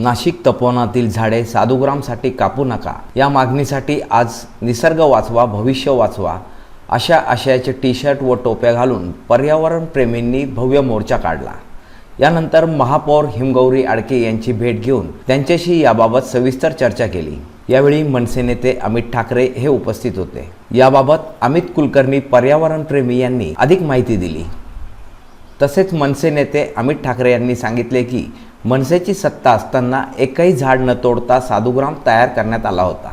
नाशिक तपोवनातील झाडे साधुग्रामसाठी कापू नका या मागणीसाठी आज निसर्ग वाचवा भविष्य वाचवा अशा आशयाचे टी शर्ट व टोप्या घालून पर्यावरण प्रेमींनी भव्य मोर्चा काढला। यानंतर महापौर हिमगौरी आडके यांची भेट घेऊन त्यांच्याशी याबाबत सविस्तर चर्चा केली। यावेळी मनसे नेते अमित ठाकरे हे उपस्थित होते। याबाबत अमित कुलकर्णी पर्यावरण प्रेमी यांनी अधिक माहिती दिली। तसेच मनसे नेते अमित ठाकरे यांनी सांगितले की मनसेची सत्ता असताना एकही झाड न तोडता साधुग्राम तयार करण्यात आला होता।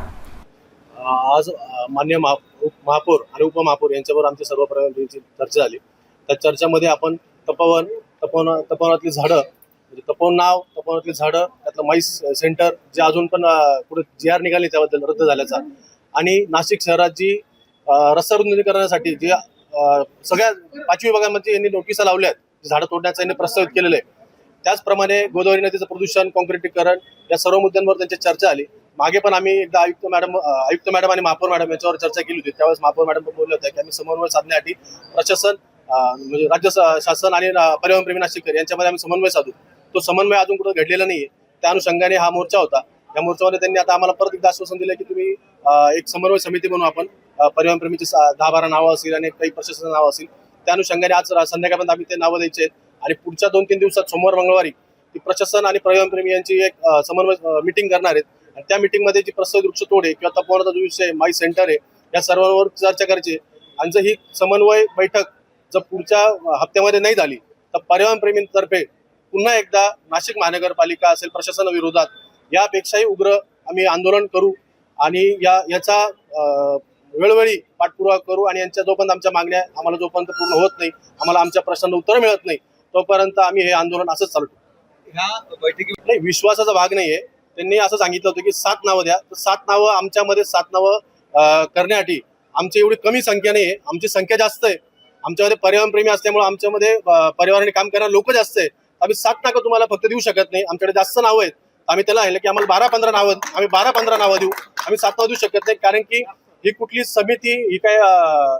आज मान्य महापौर आणि उपमहापौर यांच्यावर आमची सर्व पर्यावरणाची चर्चा झाली। त्या चर्चेमध्ये आपण तपोवनातली झाडं म्हणजे तपोवनातली झाडं त्यातलं माईस सेंटर जे अजून पण पुढे GR निघाली त्याबद्दल रद्द झाल्याचा आणि नाशिक शहरात जी रस्ता रुंदीकरणासाठी जे सगळ्या 5 विभागांमध्ये यांनी नोटिसा लावल्या आहेत झाडं तोडण्याचा यांनी प्रस्तावित केलेलं आहे। त्याचप्रमाणे गोदावरी नदीचं प्रदूषण काँक्रिटीकरण या सर्व मुद्द्यांवर त्यांची चर्चा आली। मागे पण आम्ही एकदा आयुक्त मॅडम आणि महापौर मॅडम यांच्यावर चर्चा केली होती। त्यावेळेस महापौर मॅडम पण बोलले होते की आम्ही समन्वय साधण्यासाठी प्रशासन म्हणजे राज्य शासन आणि पर्यावरण प्रेमी नाशिककर यांच्यामध्ये आम्ही समन्वय साधू। तो समन्वय अजून कुठं घडलेला नाहीये। त्या अनुषंगाने हा मोर्चा होता। या मोर्चामध्ये त्यांनी आता आम्हाला परत एकदा आश्वासन दिलं की तुम्ही एक समन्वय समिती बनवू आपण पर्यावरण प्रेमीची 10-12 नावं असतील आणि काही प्रशासनाचं नाव असेल। त्या अनुषंगाने आज संध्याकाळपर्यंत आम्ही ते नावं द्यायचे आहेत आणि पुढच्या 2-3 दिवसात सोमवार मंगळवारी ती प्रशासन आणि पर्यावरण प्रेमी यांची एक समन्वय मीटिंग करणार आहेत आणि त्या मीटिंगमध्ये जी प्रस्तावित वृक्ष तोड आहे किंवा तपोवनाचा जो विषय माई सेंटर आहे या सर्वांवर चर्चा करायची आणि जर ही समन्वय बैठक जर पुढच्या हप्त्यामध्ये नाही झाली तर पर्यावरण प्रेमींतर्फे पुन्हा एकदा नाशिक महानगरपालिका असेल प्रशासनाविरोधात यापेक्षाही उग्र आम्ही आंदोलन करू आणि याचा वेळोवेळी पाठपुरावा करू आणि यांच्या जोपर्यंत आमच्या मागण्या आम्हाला जोपर्यंत पूर्ण होत नाही आम्हाला आमच्या प्रश्नांना उत्तर मिळत नाही तोपर्यंत आम्ही हे आंदोलन असंच चालू ठेवू। ह्या बैठकीत नाही विश्वासाचा भाग नाहीये। त्यांनी असं सांगितलं होतं की 7 नावं द्या तर 7 नावं आमच्यामध्ये 7 नावं करण्यासाठी आमची एवढी कमी संख्या नाही आहे। आमची संख्या जास्त आहे। आमच्यामध्ये पर्यावरण प्रेमी असल्यामुळे आमच्यामध्ये पर्यावरणाने काम करणारे लोक जास्त आहे। आम्ही 7 नावं तुम्हाला फक्त देऊ शकत नाही। आमच्याकडे जास्त नावं आहेत। आम्ही त्याला सांगितलं की आम्हाला 12-15 नावं आम्ही 12-15 नावं देऊ। आम्ही 7 नावं देऊ शकत नाही कारण की ही कुठली समिती ही काय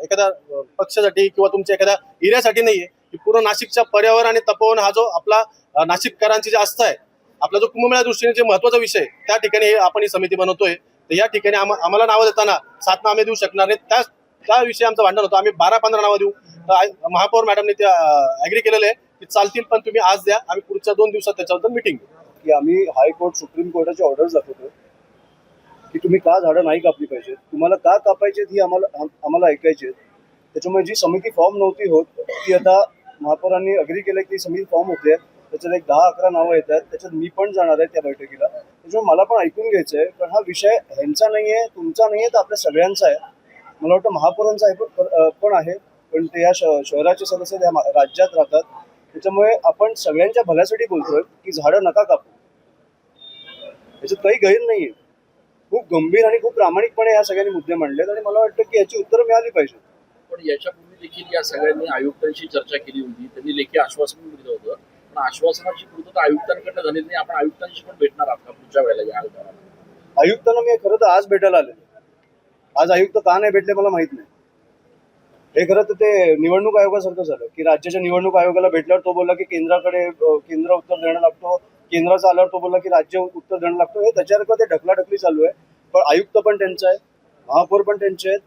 एखाद्या पक्षासाठी किंवा तुमच्या एखाद्या एरियासाठी नाहीये। ही पूर्ण नाशिकच्या पर्यावरण आणि तपोवन हा जो आपला नाशिककरांची जी आस्था आहे आपला जो कुंभमेळ्या दृष्टीने जे महत्वाचा विषय त्या ठिकाणी आपण ही समिती बनवतोय। तर या ठिकाणी आम्हाला नावं देताना 7 नावं आम्ही देऊ शकणार नाही। त्या विषयी आमचं भांडण होतं। आम्ही 12-15 नावं देऊ तर महापौर मॅडमने ते ऍग्री केलेलं आहे की चालतील पण तुम्ही आज द्या। आम्ही पुढच्या 2 दिवसात त्याच्याबद्दल मीटिंग घेऊ की आम्ही हायकोर्ट सुप्रीम कोर्टाचे ऑर्डर्स दाखवतो की तुम्ही का झाडं नाही कापली पाहिजेत तुम्हाला का कापायचेत ही आम्हाला ऐकायचे। त्याच्यामुळे जी समिती फॉर्म नव्हती होत ती आता महापौरांनी अग्री केलं की समिती फॉर्म होते। त्याच्यात एक 10-11 नावं येतात। त्याच्यात मी पण जाणार आहे त्या बैठकीला। त्याच्यामुळे मला पण ऐकून घ्यायचं आहे कारण हा विषय ह्यांचा नाही आहे तुमचा नाही आहे तर आपल्या सगळ्यांचा आहे। मला वाटतं महापौरांचा आहे पण आहे पण ते या शहराचे सदस्य या राज्यात राहतात। त्याच्यामुळे आपण सगळ्यांच्या भल्यासाठी बोलतोय की झाडं नका कापू। याच्यात काही गैर नाहीये। खूप गंभीर आणि खूप प्रामाणिकपणे या सगळ्यांनी मुद्दे मांडलेत आणि मला वाटतं की याची उत्तरं मिळाली पाहिजेत। पण याच्यापूर्वी देखील या सगळ्यांनी आयुक्तांशी चर्चा केली होती। त्यांनी लेखी आश्वासन दिलं होतं पण आश्वासनाची पूर्तता आयुक्तांकडनं झाली नाही। आपण आयुक्तांशी पण भेटणार आहात का पुढच्या वेळेला या आयुक्तांना मी खरं तर आज भेटायला आले। आज आयुक्त का नाही भेटले मला माहित नाही। हे खरं तर ते निवडणूक आयोगासारखं झालं की राज्याच्या निवडणूक आयोगाला भेटल्यावर तो बोलला की केंद्र उत्तर देणं लागतो। केंद्राचा आल्यावर तो बोलला की राज्य उत्तर देणं लागतो। हे त्याच्यासारखं ते ढकलाढकली चालू आहे। पण आयुक्त पण त्यांचे आहेत महापौर पण त्यांचे आहेत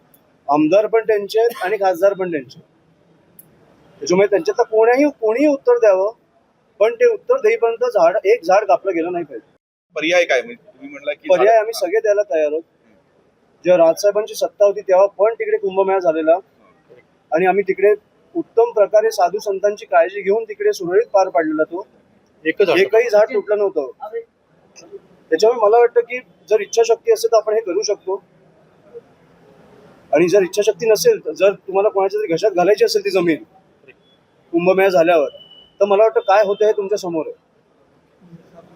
आमदार पण त्यांचे आहेत आणि खासदार पण त्यांचे। त्याच्यामुळे त्यांच्यातलं कोणीही उत्तर द्यावं पण ते उत्तर देईपर्यंत एक झाड कापलं गेलं नाही पाहिजे। पर्याय काय म्हणजे तुम्ही म्हणला की पर्याय आम्ही सगळे द्यायला तयार आहोत। जेव्हा राजसाहेबांची सत्ता होती तेव्हा पण तिकडे कुंभमेळा झालेला आणि आम्ही तिकडे उत्तम प्रकारे साधू संतांची काळजी घेऊन तिकडे सुरळीत पार पाडलेला तो एकही झाड तुटलं नव्हतं। त्याच्यामुळे मला वाटतं की जर इच्छाशक्ती असेल तर आपण हे करू शकतो आणि जर इच्छाशक्ती नसेल जर तुम्हाला कोणाच्या तरी घशात घालायची असेल ती जमीन कुंभमेळा झाल्यावर तर मला वाटतं काय होतं हे तुमच्या समोर आहे।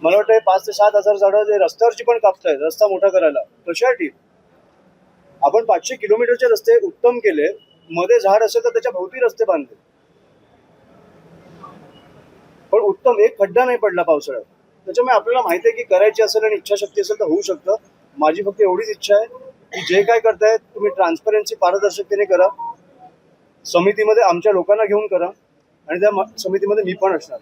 मला वाटतं 5 ते 7 हजार झाडं जे रस्त्यावरची पण कापतायत रस्ता मोठा करायला कशासाठी आपण 500 किलोमीटरचे रस्ते उत्तम केले मध्ये झाड असेल तर त्याच्या भोवती रस्ते बांधले पण उत्तम एक खड्डा नाही पडला पावसाळ्यात। त्याच्यामुळे आपल्याला माहिती आहे की करायची असेल आणि इच्छाशक्ती असेल तर होऊ शकतं। माझी फक्त एवढीच इच्छा आहे की जे काय करतायत तुम्ही ट्रान्सपरन्सी पारदर्शकतेने करा। समितीमध्ये आमच्या लोकांना घेऊन करा आणि त्या समितीमध्ये मी पण असणार।